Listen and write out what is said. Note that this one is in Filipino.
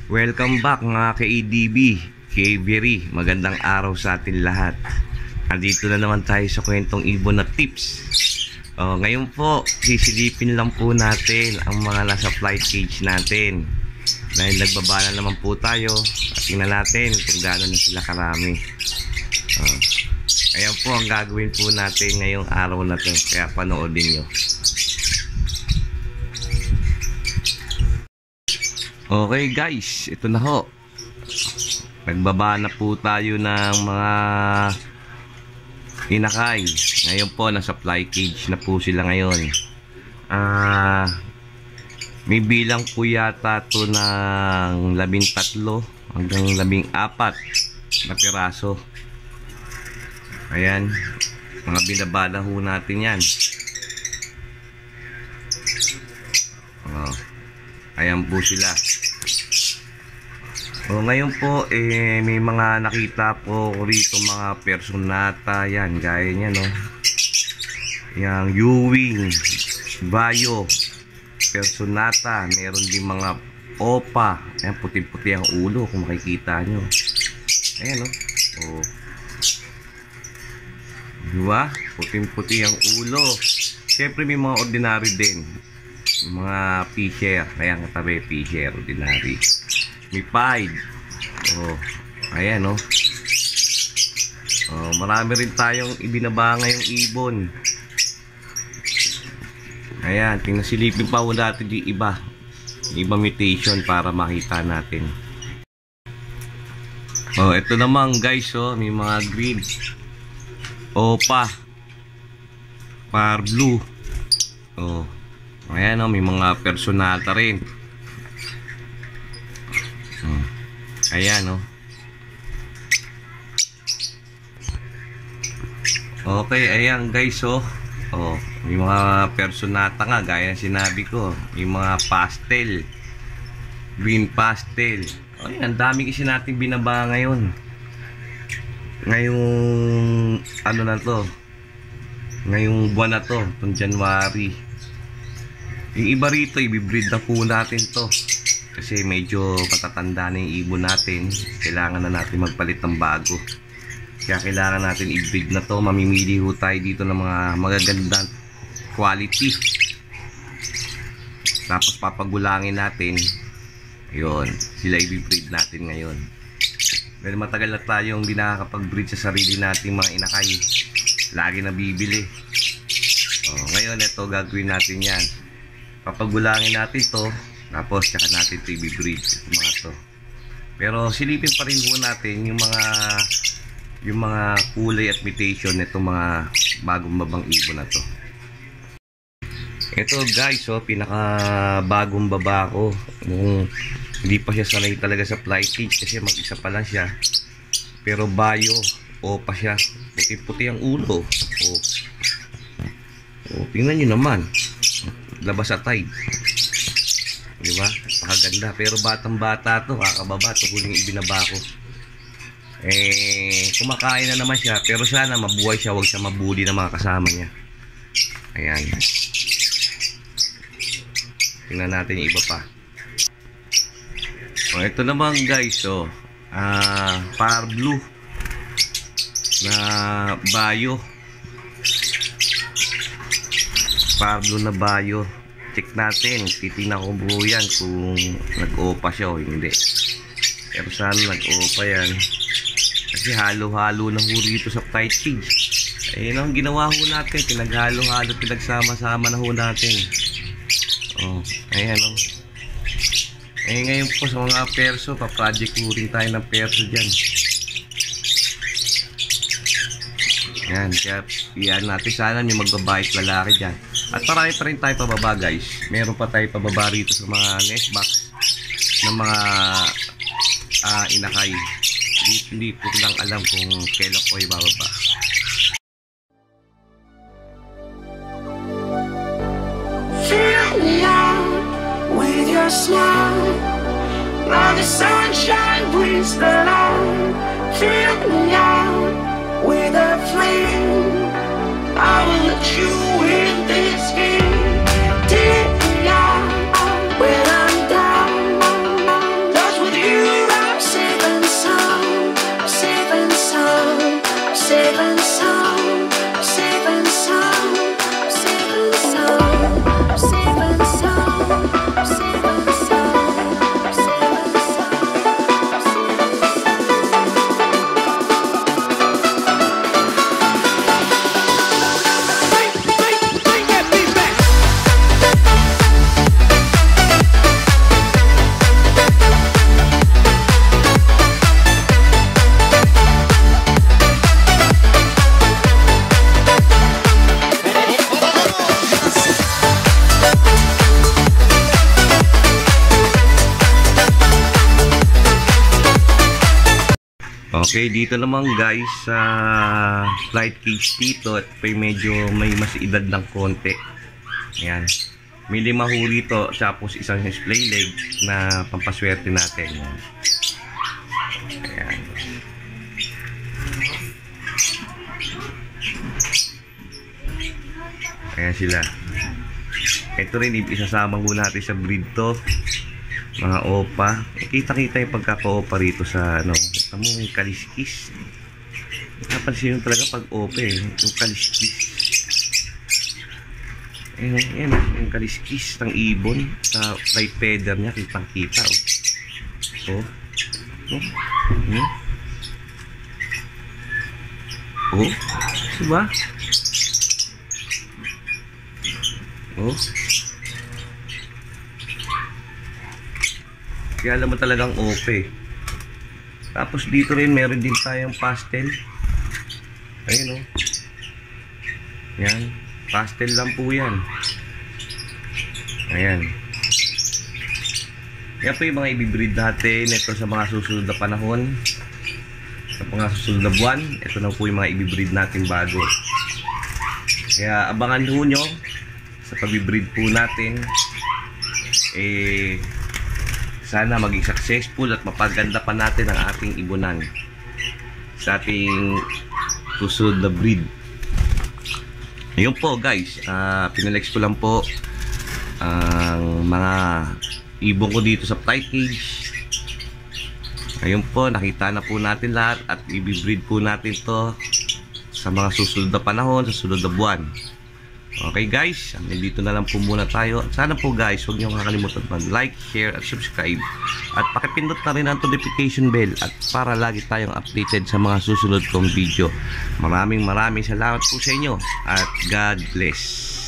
Welcome back mga ka-ADB, ka-Avery. Magandang araw sa atin lahat. Andito na naman tayo sa kwentong ibon na tips. Ngayon po, sisilipin lang po natin ang mga nasa flight cage natin. Dahil nagbaba na naman po tayo. At tingnan natin kung gaano na sila karami. Ayan po ang gagawin po natin ngayong araw na to. Kaya panoodin nyo. Okay guys, ito na ho. Nagbaba na po tayo ng mga inakay. Ngayon po, nasa fly cage na po sila ngayon. May bilang po yata to ng 13 hanggang 14 na piraso. Ayan, mga binabala ho natin yan. Ayan po sila. Ngayon po may mga nakita po rito mga personata yan, gaya niya no. Yang Ewing, Bayo, personata, meron din mga opa. Ayan, puti-puti ang ulo kung makikita nyo. Ayan no. Diba? Puting-puti ang ulo. Siyempre may mga ordinary din. Mga fisher, kaya nga tabi fisher, ordinary. May pied. Ayan no. Marami rin tayong ibinaba ngayong ibon. Ayan, tingnan pa po natin yung iba mutation para makita natin. Ito naman guys, may mga green opa, par blue. Ayan may mga personata rin. Ayan okay, ayan guys may mga personata nga gaya ng sinabi ko. May mga pastel, green pastel. Ayan, ang dami kasi natin binaba ngayon. Ngayong ano na to, ngayong buwan na to, itong January. Yung iba rito, ibibreed na po natin to. Kasi medyo patatanda na yung ibon natin. Kailangan na natin magpalit ng bago. Kaya kailangan natin i-breed na to. Mamimili ho tayo dito ng mga magagandang quality. Tapos papagulangin natin. Ayun, sila i-breed natin ngayon. Dahil matagal na tayong hindi nakakapag-breed sa sarili nating mga inakay. Lagi na bibili. Ngayon, ito gagawin natin yan. Papagulangin natin to, tapos tsaka natin ito i-breed, mga to. Pero silipin pa rin po natin yung mga kulay at mutation nitong mga bagong babang ibon na to. Ito guys, pinaka bagong baba ko. Hindi pa siya sanay talaga sa fly cage kasi mag-isa pa lang siya. Pero bayo, opa siya. Puti-puti ang ulo. Tingnan nyo naman. Labas sa tide, diba? Pakaganda. Pero batang bata to, kakababa to, huling ibinaba ko. Kumakain na naman siya, pero sana mabuhay siya, huwag siya mabuli ng mga kasama niya. Ayan, tingnan natin yung iba pa. Ito naman guys, par blue na bayo. Pablo na bayo. Check natin. Titingnan ko buo yan kung nag-opa siya o hindi. Pero sana nag-opa yan. Kasi halo-halo na ho rito sa flight cage. Ayun ang ginawa ho natin. Pinaghalo-halo, pinagsama-sama na ho natin. Ayan ngayon po sa mga perso, pa-project ho rin tayo ng perso dyan. Yan, kaya yan natin. Sana may magbabait lalaki dyan. At marami pa rin tayo pababa guys. Meron pa tayo pababa rito sa mga nest box ng mga inakay. Hindi ko lang alam kung kailan ko ibababa. Fill me out with your smile. Now the sunshine brings the light. Fill me out with a flame. I will let you in this game. Take me out when I'm down. Just with you. Okay, dito naman guys sa flight cage dito at medyo may mas edad ng konti. Ayan. May 5 ho rito, tapos isang display leg na pampaswerte natin. Ayan. Ayan sila. Ito rin, isasama ko natin sa breed to. Mga opa. Kita-kita yung pagkaka-opa rito sa ano. Ito mo, yung kaliskis. Napansin yun talaga pag opa eh. Yung kaliskis. Ayan, yung kaliskis ng ibon. Sa flight feather niya, kitang-kita. Oh. Oh. Diba? Oh. Kaya alam mo talagang ope. Tapos dito rin meron din tayong pastel. Ayun oh. Yan. Pastel lang po yan. Ayan. Yan po yung mga ibibreed natin. Ito sa mga susunod na panahon. Sa mga susunod na buwan. Ito na po yung mga ibibreed natin bago. Kaya abangan ho nyo sa pag-breed po natin. Sana maging successful at mapaganda pa natin ang ating ibunan sa ating susunod na breed. Ayun po guys, pinalex ko lang po ang mga ibon ko dito sa flight cage. Ayun po, nakita na po natin lahat at i-breed po natin to sa mga susunod na panahon, sa susunod na buwan. Okay guys, dito na lang po muna tayo. Sana po guys, huwag niyo kakalimutan mag-like, share at subscribe. At pakipindot na rin ang notification bell at para lagi tayong updated sa mga susunod kong video. Maraming salamat po sa inyo at God bless.